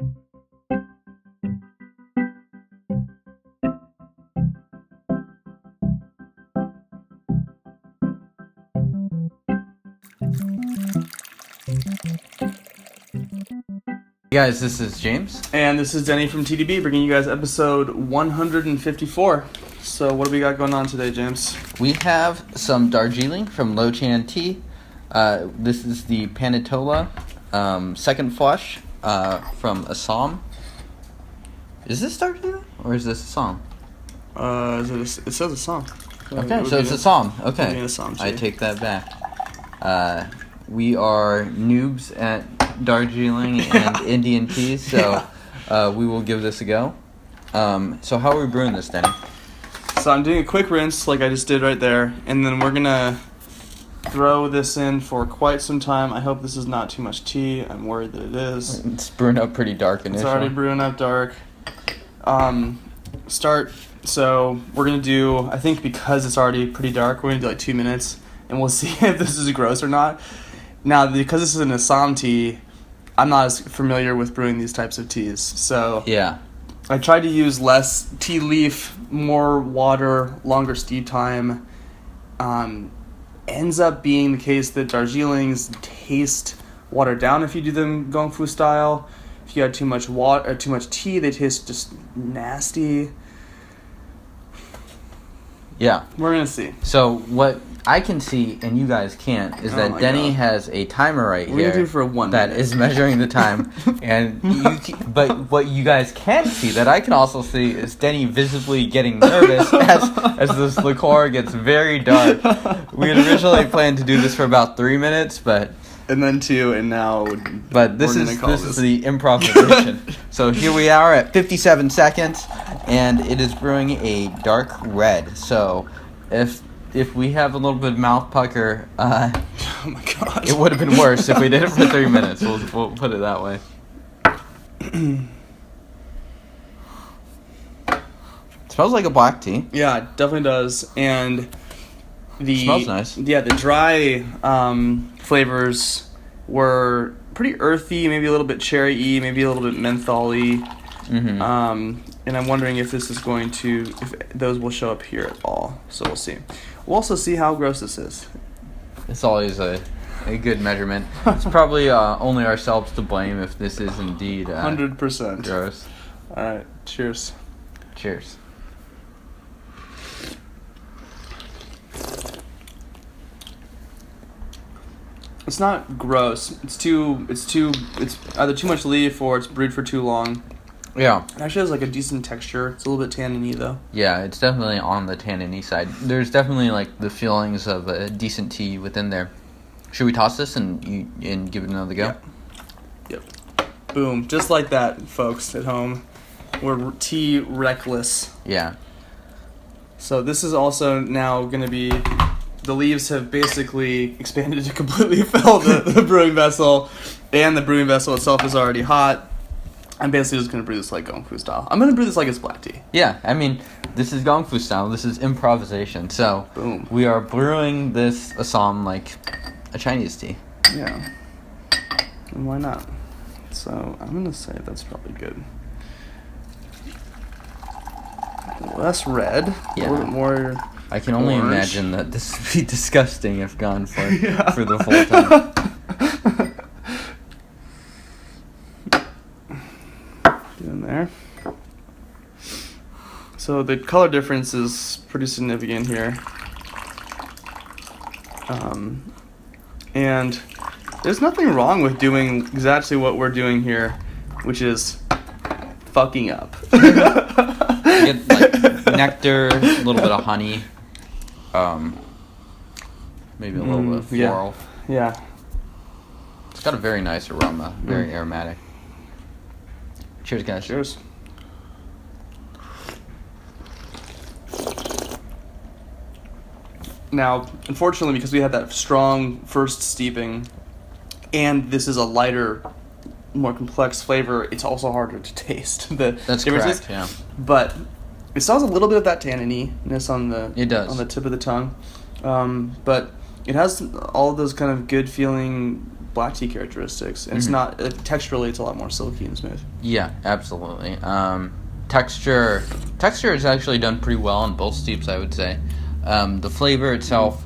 Hey guys, this is James. And this is Denny from TDB, bringing you guys episode 154. So what do we got going on today, James? We have some Darjeeling from Lochan Tea. This is the Panatola second flush from Assam. Is this Darjeeling or is this Assam? It says Assam. Okay, so it's Assam. Okay, Assam I take that back. We are noobs at Darjeeling and Indian teas, so we will give this a go. So how are we brewing this, Denny? So I'm doing a quick rinse like I just did right there, and then we're going to throw this in for quite some time. I hope this is not too much tea. I'm worried that it is. It's brewing up pretty dark initially. It's already brewing up dark. So we're going to do, I think because it's already pretty dark, we're going to do like 2 minutes, and we'll see if this is gross or not. Now, because this is an Assam tea, I'm not as familiar with brewing these types of teas. So yeah, I tried to use less tea leaf, more water, longer steep time. Ends up being the case that Darjeelings taste watered down if you do them Gong Fu style. If you add too much water or too much tea, they taste just nasty. Yeah. We're going to see. So what I can see, and you guys can't, is that Denny has a timer right here. We're going to do it for 1 minute. That is measuring the time. But what you guys can see, that I can also see, is Denny visibly getting nervous as this liqueur gets very dark. We had originally planned to do this for about 3 minutes, but... And then 2, and now... But this is the improvisation. So here we are at 57 seconds, and it is brewing a dark red. So if we have a little bit of mouth pucker, oh my god, it would have been worse if we did it for 3 minutes. We'll put it that way. It smells like a black tea. Yeah, it definitely does. And it smells nice. Yeah, the dry flavors were pretty earthy, maybe a little bit cherry-y, maybe a little bit menthol-y. Mm-hmm. And I'm wondering if those will show up here at all. So we'll see. We'll also see how gross this is. It's always a good measurement. It's probably only ourselves to blame if this is indeed 100% gross. All right, cheers. Cheers. It's not gross. It's either too much leaf or it's brewed for too long. Yeah. It actually has like a decent texture. It's a little bit tanniny though. Yeah, it's definitely on the tanniny side. There's definitely like the feelings of a decent tea within there. Should we toss this and give it another go? Yep. Boom. Just like that, folks at home. We're tea reckless. Yeah. So this is also now going to be... The leaves have basically expanded to completely fill the brewing vessel, and the brewing vessel itself is already hot. I'm basically just going to brew this like Gong Fu style. I'm going to brew this like it's black tea. Yeah, I mean, this is Gong Fu style. This is improvisation. So boom. We are brewing this Assam like a Chinese tea. Yeah. And why not? So I'm going to say that's probably good. Less red. Yeah. A little bit more... I can only orange. imagine that this would be disgusting if gone for the full time. In there. So the color difference is pretty significant here. And there's nothing wrong with doing exactly what we're doing here, which is fucking up. You get like nectar, a little bit of honey, maybe a little bit of floral. Yeah. It's got a very nice aroma, very aromatic. Cheers, guys. Cheers. Now, unfortunately, because we had that strong first steeping, and this is a lighter, more complex flavor, it's also harder to taste. That's correct, yeah. But it still has a little bit of that tannininess on the on the tip of the tongue. But it has all of those kind of good feeling black tea characteristics. And it's not texturally; it's a lot more silky and smooth. Yeah, absolutely. Texture is actually done pretty well on both steeps, I would say. The flavor itself,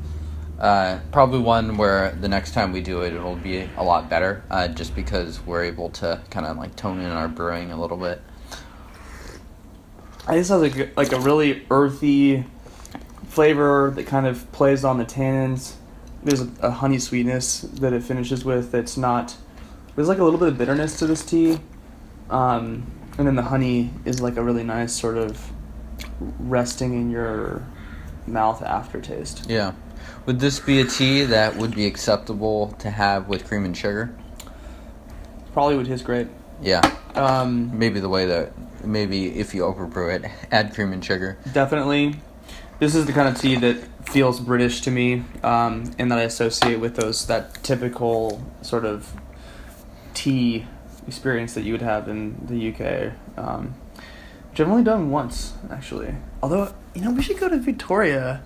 probably one where the next time we do it, it'll be a lot better, just because we're able to kind of like tone in our brewing a little bit. I think this has like a really earthy flavor that kind of plays on the tannins. There's a honey sweetness that it finishes with. There's like a little bit of bitterness to this tea. And then the honey is like a really nice sort of resting in your mouth aftertaste. Yeah. Would this be a tea that would be acceptable to have with cream and sugar? Probably would taste great. Yeah. Maybe if you overbrew it, add cream and sugar. Definitely. This is the kind of tea that feels British to me, and that I associate with that typical sort of tea experience that you would have in the UK, which I've only done once, actually. Although, we should go to Victoria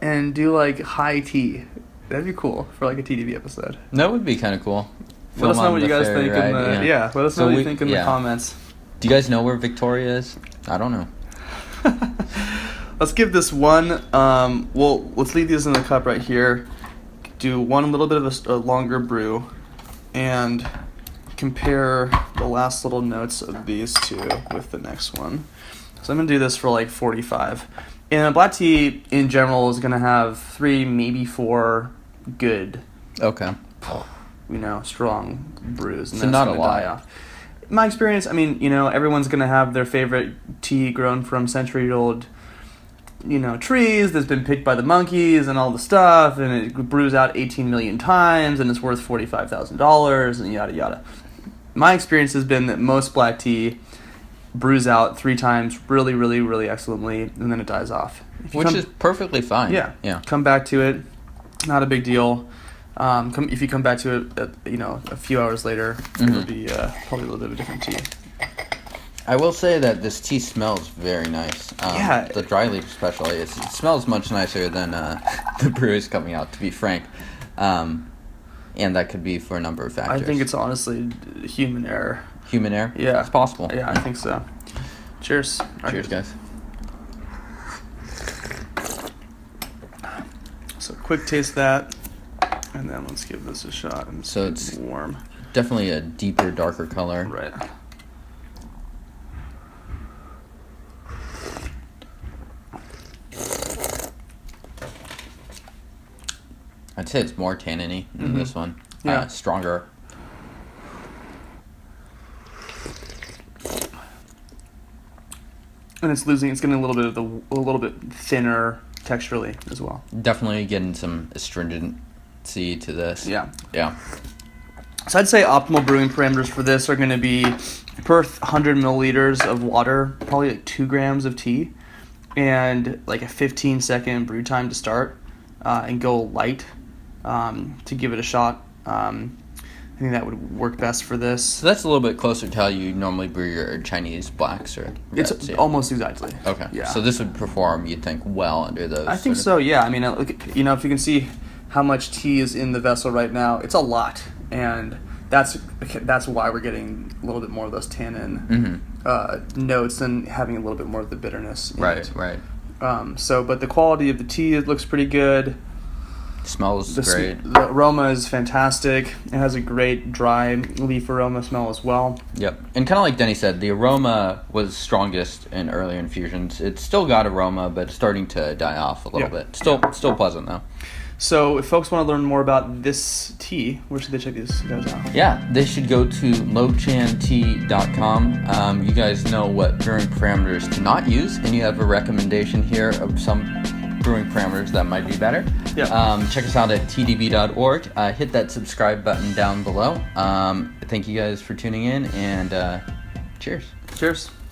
and do, like, high tea. That'd be cool for, like, a TDB episode. That would be kind of cool. Let us know what you guys think in the... Yeah, let us know what you think in the comments. Do you guys know where Victoria is? I don't know. Let's give this one... let's leave these in the cup right here. Do one little bit of a longer brew. And... compare the last little notes of these two with the next one. So I'm going to do this for like 45. And a black tea in general is going to have 3, maybe 4 good, okay, strong brews. And so not a lot. Die off. My experience, everyone's going to have their favorite tea grown from century-old, trees that's been picked by the monkeys and all the stuff, and it brews out 18 million times, and it's worth $45,000, and yada yada. My experience has been that most black tea brews out 3 times really, really, really excellently, and then it dies off. Which is perfectly fine. Yeah. Come back to it. Not a big deal. If you come back to it, a few hours later, it'll be probably a little bit of a different tea. I will say that this tea smells very nice. The dry leaf especially. It smells much nicer than the brew is coming out, to be frank. And that could be for a number of factors. I think it's honestly human error. Human error? Yeah. It's possible. Yeah, I think so. Cheers. Cheers, guys. So quick taste that, and then let's give this a shot. So it's warm. Definitely a deeper, darker color. Right. I'd say it's more tanniny than this one. Yeah. Stronger. And it's getting a little bit thinner texturally as well. Definitely getting some astringency to this. Yeah. Yeah. So I'd say optimal brewing parameters for this are going to be per 100 milliliters of water, probably like 2 grams of tea, and like a 15-second brew time to start, and go light to give it a shot. I think that would work best for this. So that's a little bit closer to how you normally brew your Chinese blacks or reds. It's almost exactly. Okay. Yeah. So this would perform, you think, well under those? I think so, yeah. I mean, if you can see how much tea is in the vessel right now, it's a lot. And that's why we're getting a little bit more of those tannin notes and having a little bit more of the bitterness in it. Right. But the quality of the tea, it looks pretty good. Smells great. The aroma is fantastic. It has a great dry leaf aroma smell as well. Yep. And kind of like Denny said, the aroma was strongest in earlier infusions. It's still got aroma, but it's starting to die off a little bit. Still pleasant, though. So if folks want to learn more about this tea, where should they check these guys out? Yeah, they should go to lochantea.com. You guys know what brewing parameters to not use, and you have a recommendation here of some brewing parameters that might be better. Yeah. Check us out at tdb.org. Hit that subscribe button down below. Thank you guys for tuning in, and cheers. Cheers.